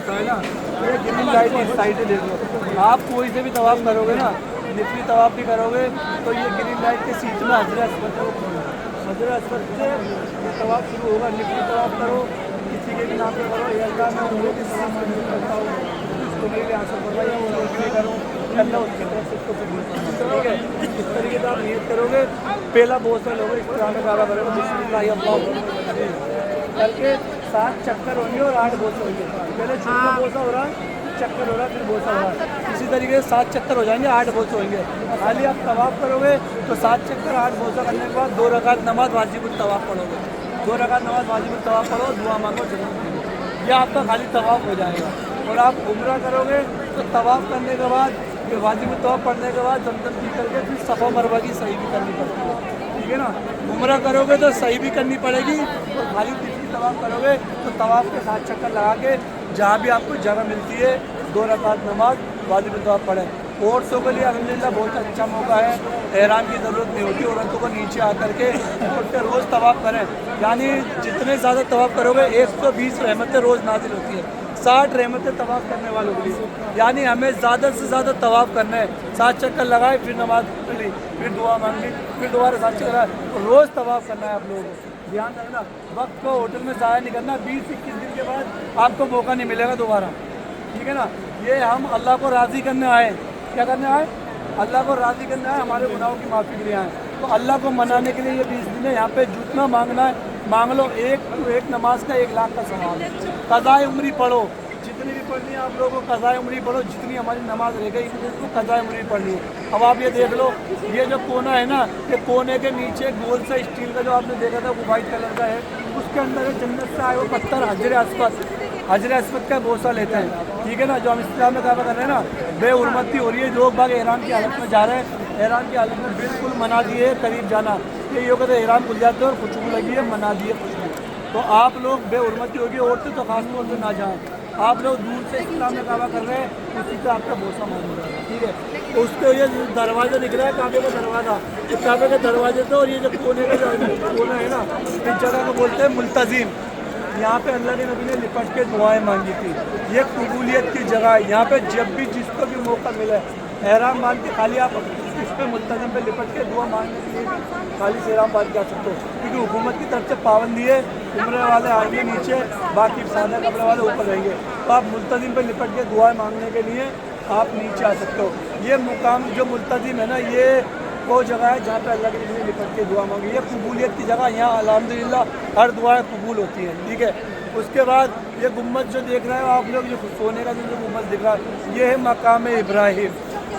होता है ना, ये ग्रीन लाइट इस साइड से देख लो। आप कोई से भी तवाफ करोगे ना, निचली तवाफ भी करोगे तो ये ग्रीन लाइट के सीट में हजरत अस्वद है, हजरत अस्वद से तवाफ शुरू होगा। निचली तवाफ करो, किसी के भी नाम पे करो, ये अल्लाह मैं उम्र की तवाफ मंजूर करता हूँ, उसको मेरे लिए आंसर करवाइए, वो उसके लिए करूँ, अल्लाह उसकी तरफ से उसको कबूल करेगा। ठीक है, इस तरीके से आप नियत करोगे। पहला बोसा लोगे इस तरह में काबा करोगे, बिस्मिल्लाह अल्लाह करके 7 चक्कर होंगे और 8 बोसा होंगे। पहले छोटा बोसा हो रहा है, चक्कर हो रहा है, फिर बोसा हो रहा है। इसी तरीके से 7 चक्कर हो जाएंगे, 8 बोसे होंगे। खाली आप तवाफ करोगे तो 7 चक्कर 8 बोसा करने के बाद 2 रकात नमाज वाजिबुल तवाफ पढ़ोगे। 2 रकात नमाज वाजिबुल तवाफ पढ़ो, दुआ मांगो, जरूर। यह आपका खाली तवाफ हो जाएगा। और आप उम्रा करोगे तो तवाफ करने के बाद, ये वाजिबुल तवाफ पढ़ने के बाद जमजम पी करके फिर सफ़ा मरवा की सही भी करनी पड़ती है। ठीक है ना, उम्रा करोगे तो सही भी करनी पड़ेगी, और खाली तीसरी तवाफ करोगे तो तवाफ के 7 चक्कर लगा के जहाँ भी आपको जगह मिलती है 2 रकात नमाज वाजिब तवाफ पढ़ें। औरतों के लिए अल्हम्दुलिल्लाह बहुत अच्छा मौका है, एहराम की ज़रूरत नहीं होती, औरतों को नीचे आकर के औरतें रोज़ तवाफ करें। यानी जितने ज़्यादा तवाफ करोगे 120 रहमतें रोज़ नाजिल होती है, 60 रहमतें तवाफ करने वालों के लिए। यानी हमें ज़्यादा से ज़्यादा तवाफ करना है। 7 चक्कर लगाए, फिर नमाज पढ़ी, फिर दुआ मांगी, फिर दोबारा 7 चक्कर लगाए, रोज़ तवाफ करना है आप लोगों को। ध्यान रखना, वक्त को होटल में ज़ाया नहीं करना। 20-21 दिन के बाद आपको मौका नहीं मिलेगा दोबारा। ठीक है ना, ये हम अल्लाह को राज़ी करने आए। क्या करने आए? अल्लाह को राज़ी करने आए, हमारे गुनाहों की माफ़ी के लिए आए। तो अल्लाह को मनाने के लिए ये 20 दिन है। यहाँ पे जितना मांगना है मांग लो। एक नमाज का 1 लाख का सवाल है। क़ज़ाए उम्री पढ़ो, जितनी भी पढ़नी है आप लोगों को क़ज़ाए उम्री पढ़ो। जितनी हमारी नमाज रह गई उसको क़ज़ाए उम्री पढ़नी है। अब आप ये देख लो, ये जो कोना है ना, ये कोने के नीचे गोल सा स्टील का जो आपने देखा था वो वाइट कलर का है, उसके अंदर जन्नत से आए वो पत्थर हजर अस्वद का बोसा लेते हैं। ठीक है ना, जो हम इस्लाम में काबा कर रहे हैं ना, बेहुरमती हो रही है। लोग बाग एहराम की हालत में जा रहे हैं, एहराम की हालत में बिल्कुल मना दिए करीब जाना। ये योग कहते एहराम खुल जाते हैं और खुशबू लगी है, मना दिए खुशबू। तो आप लोग बेहुरमती होगी, औरतें तो खास तौर से ना जाएँ। आप लोग दूर से इस्लाम में काबा कर रहे हैं, उसी से आपका बोसा मालूम है। ठीक है, तो उसके ये दरवाज़ा दिख रहा है काबे का दरवाज़ा, इस काबे के दरवाजे से, और ये जो कोने का जो कोना है ना, इस जगह को बोलते हैं मुल्तज़िम। यहाँ पे अल्लाह के नबी ने लिपट के दुआएं मांगी थी। ये कबूलियत की जगह है। यहाँ पे जब भी जिसको भी मौका मिले एहराम बांध के खाली आप इस पे मुल्तज़िम पे लिपट के दुआ मांगने के लिए खाली से एहराम बांध के आ सकते हो, क्योंकि हुकूमत की तरफ से पाबंदी है। उम्रे वाले आएंगे नीचे, बाकी सादा कपड़े वाले ऊपर रहेंगे। तो आप मुल्तज़िम पे लिपट के दुआएं मांगने के लिए आप नीचे आ सकते हो। ये मुकाम जो मुल्तज़िम है ना, ये वो जगह है जहाँ पे अल्लाह के नबी ने लिपट के दुआ मांगी। ये कबूलियत की जगह, यहाँ अल्हम्दुलिल्लाह हर दुआएं कबूल होती हैं। ठीक है, उसके बाद ये गुम्बद जो देख रहे हो आप लोग, जो सोने का जो गुम्बद दिख रहा है, ये है मकाम इब्राहिम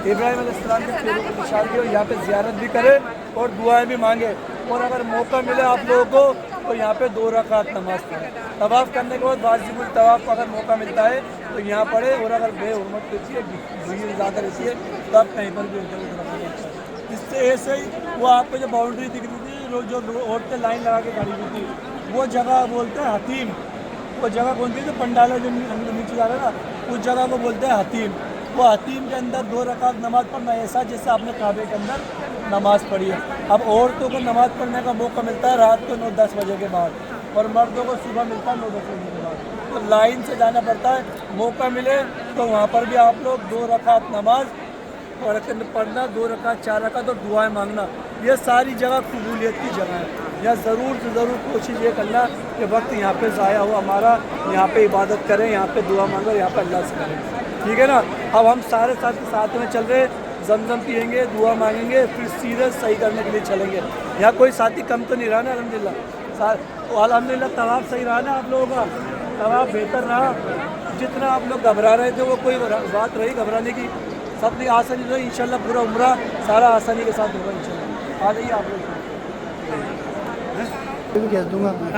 अलैहिस्सलाम के पैरों की निशानी है। यहाँ पे ज़ियारत भी करें और दुआएं भी मांगे। और अगर मौका मिले आप लोगों को तो यहाँ पे 2 रकात नमाज पढ़े। तवाफ़ करने के बाद वाजिबुल तवाफ़ अगर मौका मिलता है तो यहाँ पढ़े। और अगर बेहुरमत रहती है, भीड़ ज़्यादा रहती है, तो आप कहीं पर भी उधर इससे ऐसे ही वो आपको जो बाउंड्री दिख रही थी, जो औरतें लाइन लगा के खड़ी हुई थी, वो जगह बोलते हैं हतीम। वो जगह कौन सी? जो पंडाला जो नीचे जा रहा है ना, उस जगह को बोलते हैं हतीम। वो हतीम के अंदर 2 रकात नमाज़ पढ़ना ऐसा जैसे आपने काबे के अंदर नमाज़ पढ़ी है। अब औरतों को नमाज़ पढ़ने का मौका मिलता है रात को 9-10 बजे के बाद, और मर्दों को सुबह मिलता है 9-10 बजे के बाद। तो लाइन से जाना पड़ता है। मौका मिले तो वहाँ पर भी आप लोग 2 रकात नमाज पढ़ना, 2 रकात 4 रकात और दुआएं मांगना। ये सारी जगह कबूलियत की जगह है। या ज़रूर से ज़रूर कोशिश ये करना कि वक्त यहाँ पे ज़ाया हो हमारा, यहाँ पे इबादत करें, यहाँ पे दुआ मांगो, यहाँ पे अल्लाह से करें। ठीक है ना, अब हम सारे साथ में चल रहे, जमजम पियेंगे, दुआ मांगेंगे, फिर सीधे सही करने के लिए चलेंगे। यहाँ कोई साथी कम तो नहीं रहा ना? अल्हम्दुलिल्लाह तवाफ़ सही रहा ना आप लोगों का? तवाफ़ बेहतर रहा? जितना आप लोग घबरा रहे थे वो कोई बात रही घबराने की? सब नहीं, आसानी रही। इंशाल्लाह पूरा उम्रा सारा आसानी के साथ होगा इंशाल्लाह। आ जाइए आप लोग। भेज दूँगा।